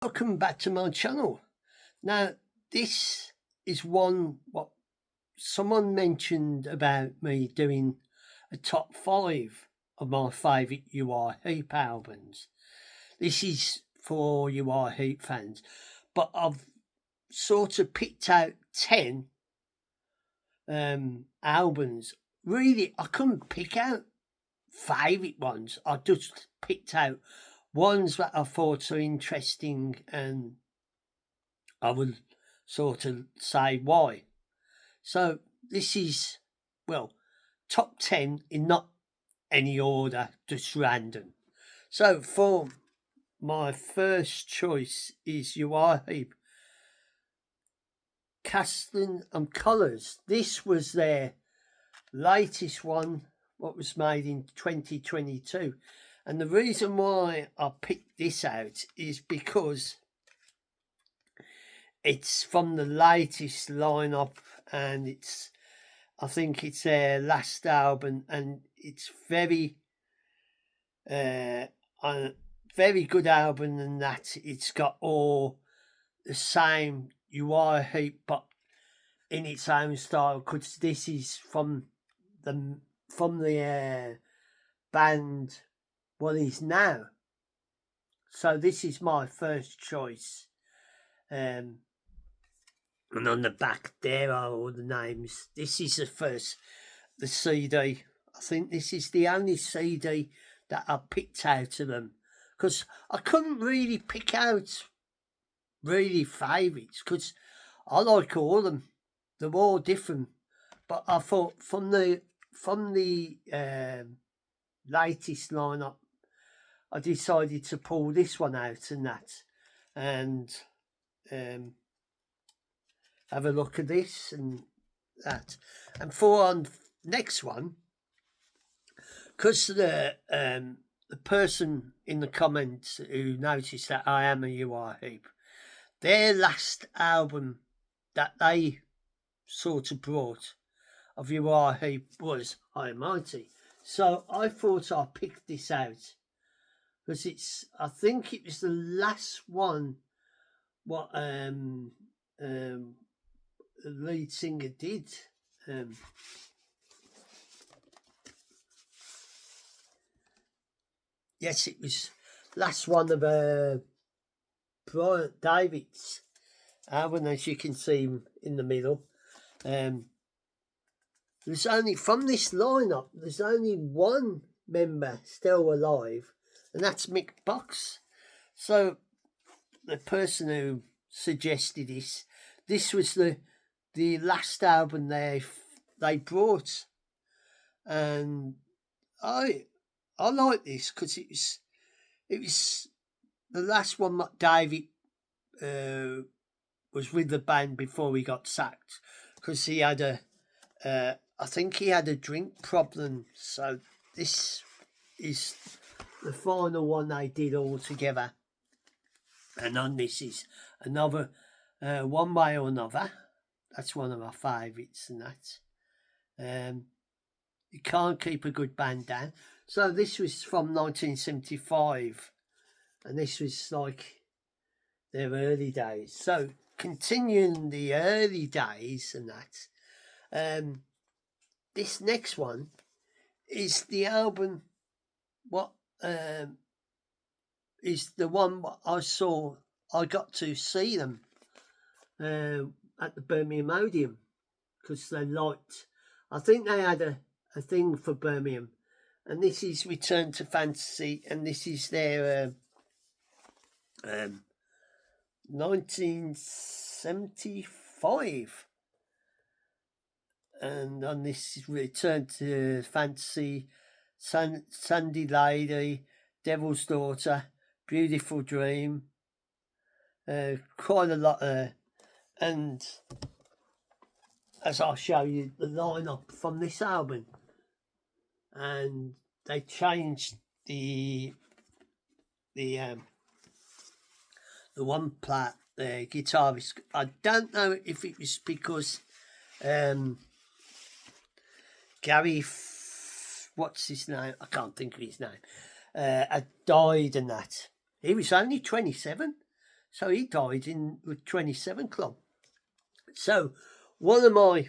Welcome back to my channel. Now, this is one what someone mentioned about me doing a top 5 of my favourite UR Heap albums. This is for UR Heap fans, but I've sort of picked out 10 albums. Really, I couldn't pick out favourite ones. I just picked out ones that I thought are interesting, and I will sort of say why. So this is, well, top 10 in not any order, just random. So for my first choice is UR Heap, Casting and Colours. This was their latest one, what was made in 2022. And the reason why I picked this out is because it's from the latest lineup, and I think it's their last album, and it's very a very good album, and that it's got all the same UI Heap but in its own style, because this is from the band what is now. So this is my first choice. And on the back there are all the names. This is the CD. I think this is the only CD that I picked out of them, because I couldn't really pick out really favourites, because I like all of them. They're all different. But I thought from the latest lineup, I decided to pull this one out and that, and have a look at this and that. And for on next one, because the person in the comments who noticed that I am a UR Heap, their last album that they sort of brought of UR Heap was High Mighty. So I thought I'd pick this out, because I think it was the last one what the lead singer did. Yes, it was last one of Brian David's album, as you can see in the middle. There's only, from this lineup, there's only one member still alive, and that's Mick Box. So the person who suggested this was the last album they brought, and I like this because it was the last one that David was with the band before he got sacked, because he had I think he had a drink problem. So this is the final one they did all together. And on this is another One Way or Another. That's one of my favourites, and that. You can't keep a good band down. So this was from 1975, and this was like their early days. So continuing the early days and that, this next one is the album what is the one I got to see them at the Birmingham Odeon, because they liked, I think they had a thing for Birmingham, and this is Return to Fantasy, and this is their 1975, and on this is Return to Fantasy, Sandy Lady, Devil's Daughter, Beautiful Dream, quite a lot, and as I'll show you the lineup from this album, and they changed the one part, the guitarist. I don't know if it was because Gary, what's his name? I can't think of his name. Had died and that. He was only 27. So he died in the 27 Club. So one of my,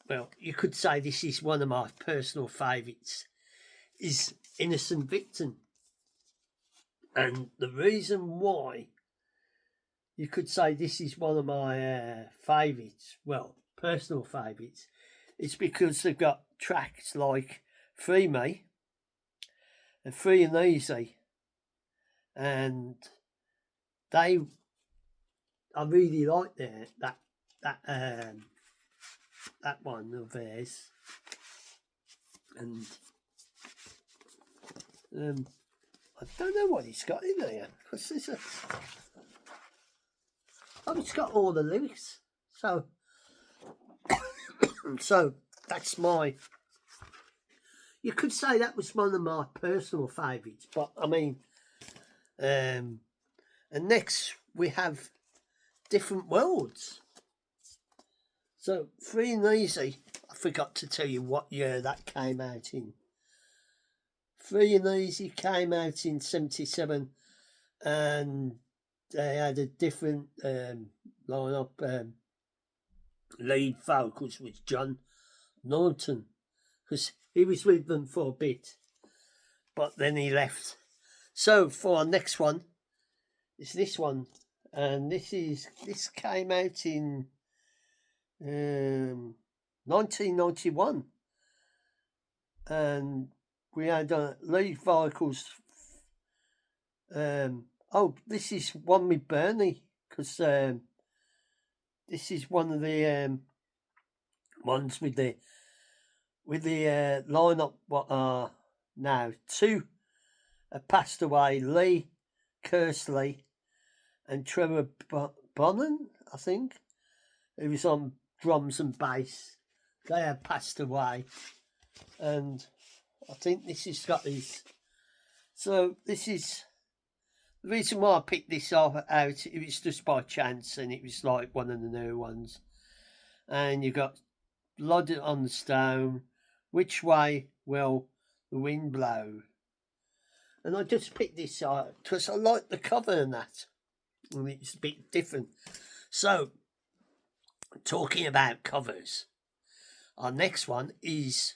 well, you could say this is one of my personal favourites, is Innocent Victim. And the reason why you could say this is one of my favourites, well, personal favourites, is because they've got tracks like Free Me and Free and Easy. And I really like that one of theirs. And I don't know what he's got in there, because there's it's got all the lyrics. So so that's you could say that was one of my personal favourites. But I mean, and next we have Different Worlds. So Free and Easy, I forgot to tell you what year that came out in. Free and Easy came out in 77, and they had a different lineup. Lead vocals was John Norton, because he was with them for a bit, but then he left. So for our next one is this one, and this came out in 1991, and we had lead vocals. This is one with Bernie, because this is one of the ones with the lineup. What are now two have passed away: Lee Kersley and Trevor Bonnan, I think, who was on drums and bass. They have passed away, and I think this has got these. So this is the reason why I picked this out. It was just by chance, and it was like one of the new ones. And you got Blood on the Stone, Which Way Will the Wind Blow? And I just picked this out because I like the cover and that, and it's a bit different. So, talking about covers, our next one is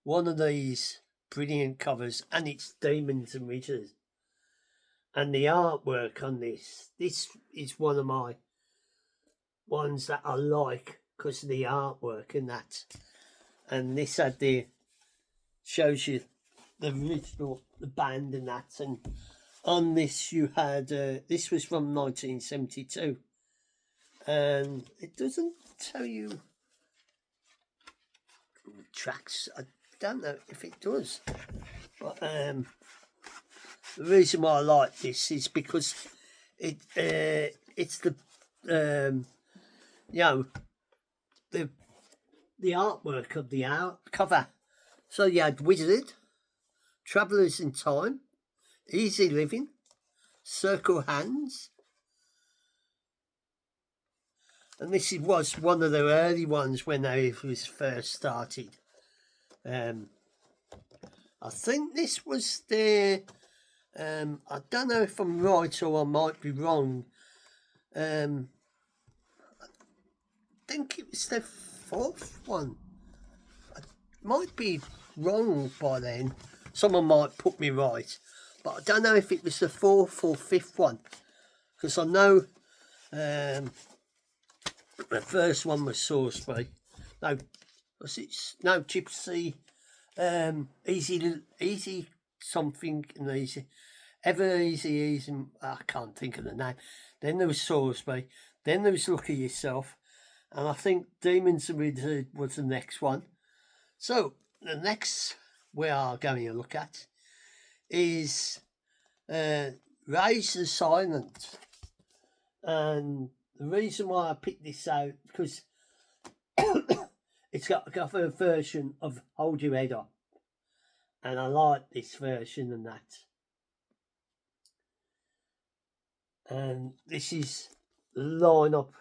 one of these brilliant covers, and it's Demons and Wizards. And the artwork on this is one of my ones that I like because of the artwork and that. And this shows you the original, the band and that. And on this you had, this was from 1972. And it doesn't tell you tracks. I don't know if it does. But the reason why I like this is because it's the the artwork of the cover. So you had Wizard, Travellers in Time, Easy Living, Circle Hands, and this was one of the early ones when they was first started. I think this was their. I don't know if I'm right or I might be wrong. I think it was their fourth one. I might be wrong by then. Someone might put me right, but I don't know if it was the fourth or fifth one, because I know the first one was Salisbury. No, was it? No, Gypsy. Easy something and easy. Ever easy. I can't think of the name. Then there was Salisbury. Then there was Look at Yourself. And I think Demons and Wizard was the next one. So the next we are going to look at is Raise the Silent. And the reason why I picked this out, because it's got a cover version of Hold Your Head Up. And I like this version and that. And this is the lineup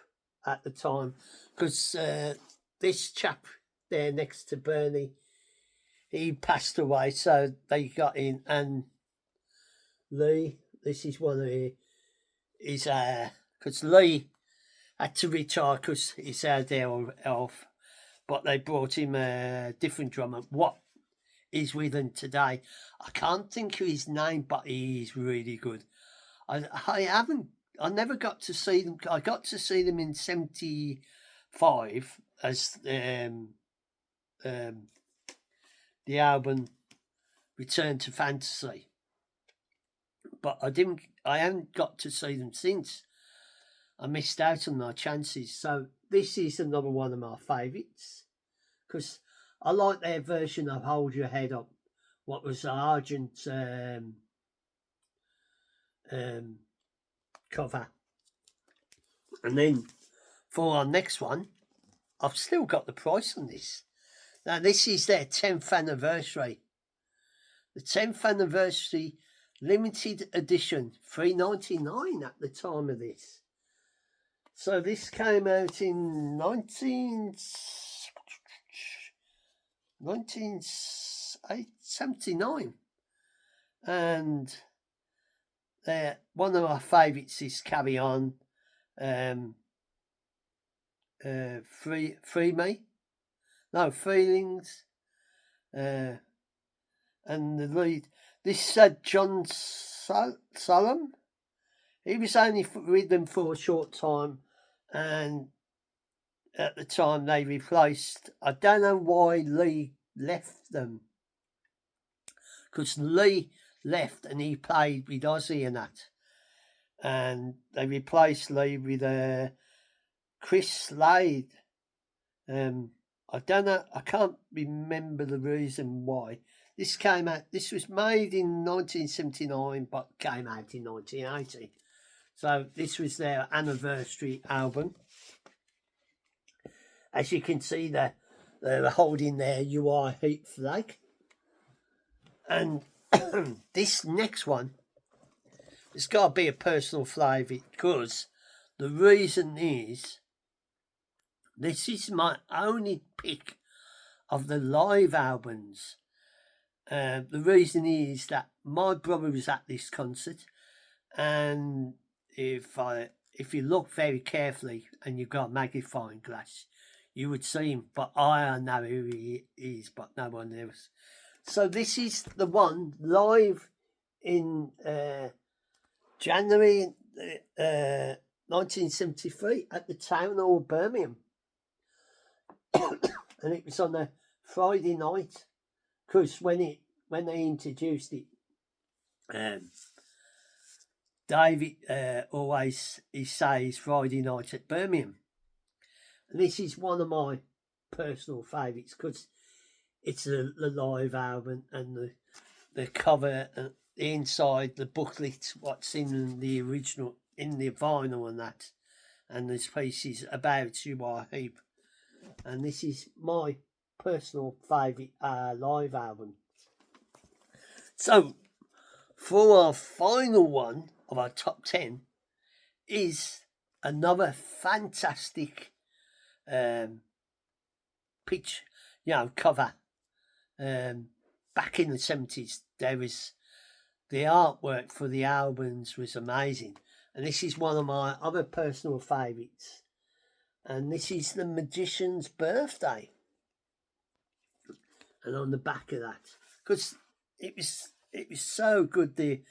at the time, because this chap there next to Bernie, he passed away, so they got in. And Lee, this is one of is because Lee had to retire because he's had their health, but they brought him a different drummer. What is with him today? I can't think of his name, but he is really good. I never got to see them. I got to see them in '75 as the album Return to Fantasy, but I haven't got to see them since. I missed out on my chances. So this is another one of my favourites because I like their version of Hold Your Head Up, what was the Argent cover. And then for our next one, I've still got the price on this. Now this is their 10th anniversary. The 10th anniversary limited edition, $3.99 at the time of this. So this came out in 1979. And one of my favourites is Carry On, Free Me, no, Feelings, and the lead. This said John Solomon. He was only with them for a short time, and at the time they replaced. I don't know why Lee left them, because Lee left and he played with Ozzy and that, and they replaced Lee with Chris Slade. I don't know. I can't remember the reason why. This came out. This was made in 1979, but came out in 1980. So this was their anniversary album. As you can see, they're holding their UR Heat flag. And this next one, it's got to be a personal favourite, because the reason is this is my only pick of the live albums. The reason is that my brother was at this concert, and if you look very carefully and you've got a magnifying glass, you would see him. But I know who he is, but no one else. So this is the one live in January 1973 at the Town Hall, Birmingham. And it was on a Friday night, because when they introduced it, David always he says Friday night at Birmingham. And this is one of my personal favourites, because it's the live album, and the cover, and the inside, the booklet, what's in the original, in the vinyl and that, and there's pieces about UR Heap. And this is my personal favourite live album. So, for our final one of our top 10 is another fantastic pitch, cover. Back in the 70s, there was the artwork for the albums was amazing, and this is one of my other personal favourites. And this is The Magician's Birthday. And on the back of that, because it was so good, the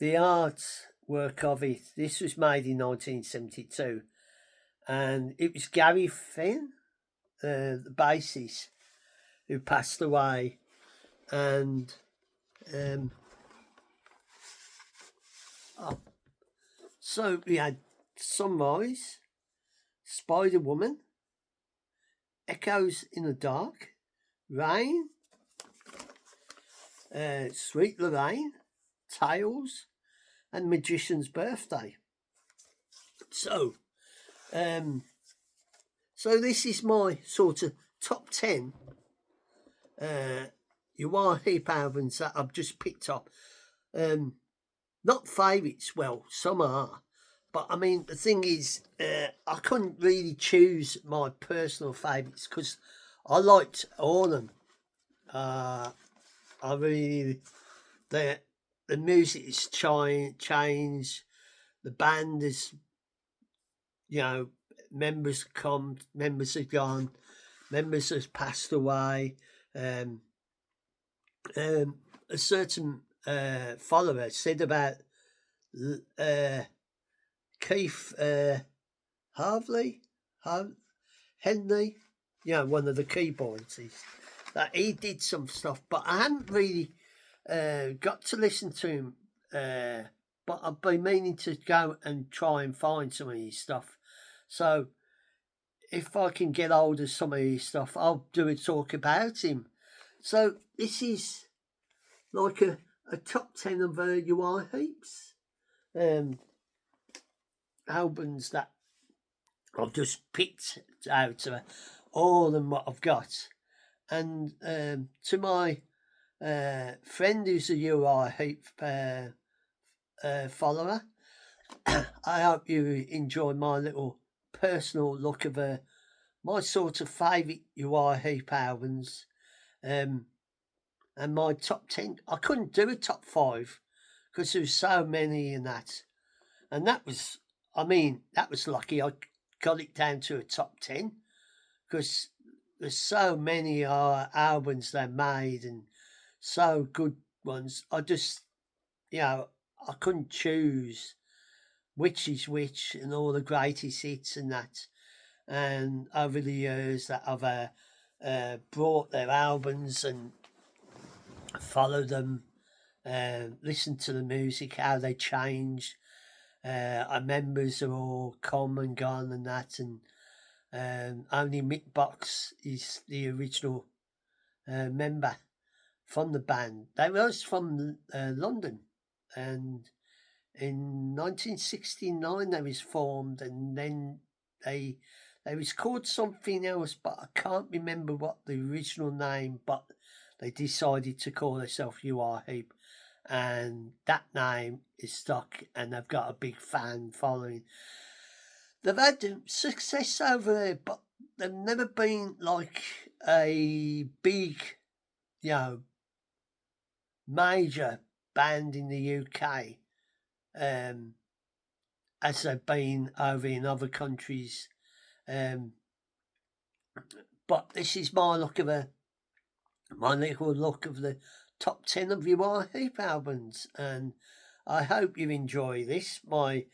artwork of it. This was made in 1972, and it was Gary Finn, the bassist, who passed away. And so we had Sunrise, Spider Woman, Echoes in the Dark, Rain, Sweet Lorraine, Tales, and Magician's Birthday. So this is my sort of top 10 UR Heap albums that I've just picked up. Not favourites, well, some are. But I mean, the thing is, I couldn't really choose my personal favourites, because I liked all of them. I really, the music has changed, the band is, you know, members come, members have gone, members have passed away. Um, a certain follower said about Keith Harvey, Henley, one of the keyboards, that he did some stuff, but I hadn't really got to listen to him. But I've been meaning to go and try and find some of his stuff. So if I can get hold of some of his stuff, I'll do a talk about him. So this is like a top 10 of UI heaps. Albums that I've just picked out of all of them what I've got. And to my friend who's a UI heap follower, I hope you enjoy my little personal look of my sort of favourite UI heap albums, and my top 10. I couldn't do a top 5 because there's so many in that, and that was lucky. I got it down to a top 10 because there's so many albums they made and so good ones. I just, I couldn't choose which is which and all the greatest hits and that. And over the years that I've brought their albums and followed them, listened to the music, how they changed. Our members are all come and gone and that, and only Mick Box is the original member from the band. They was from London, and in 1969 they was formed, and then they was called something else, but I can't remember what the original name, but they decided to call themselves UI Heap, and that name is stuck, and they've got a big fan following. They've had success over there, but they've never been like a big, major band in the UK, as they've been over in other countries. But this is my little look of the top 10 of UI Heap albums, and I hope you enjoy this. My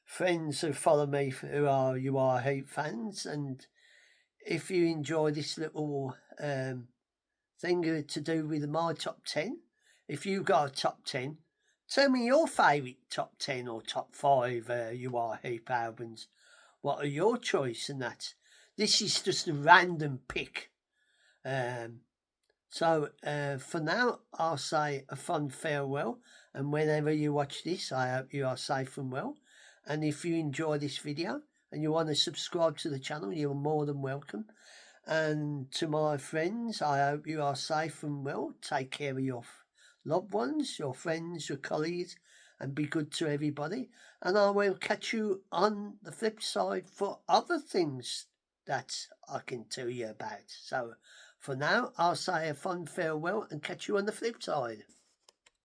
friends who follow me who are UI Heap fans, and if you enjoy this little thing to do with my top 10, if you've got a top 10, tell me your favourite top 10 or top 5 UI Heap albums. What are your choice in that? This is just a random pick. So for now, I'll say a fond farewell. And whenever you watch this, I hope you are safe and well. And if you enjoy this video and you want to subscribe to the channel, you're more than welcome. And to my friends, I hope you are safe and well. Take care of your loved ones, your friends, your colleagues, and be good to everybody. And I will catch you on the flip side for other things that I can tell you about. So for now, I'll say a fond farewell and catch you on the flip side.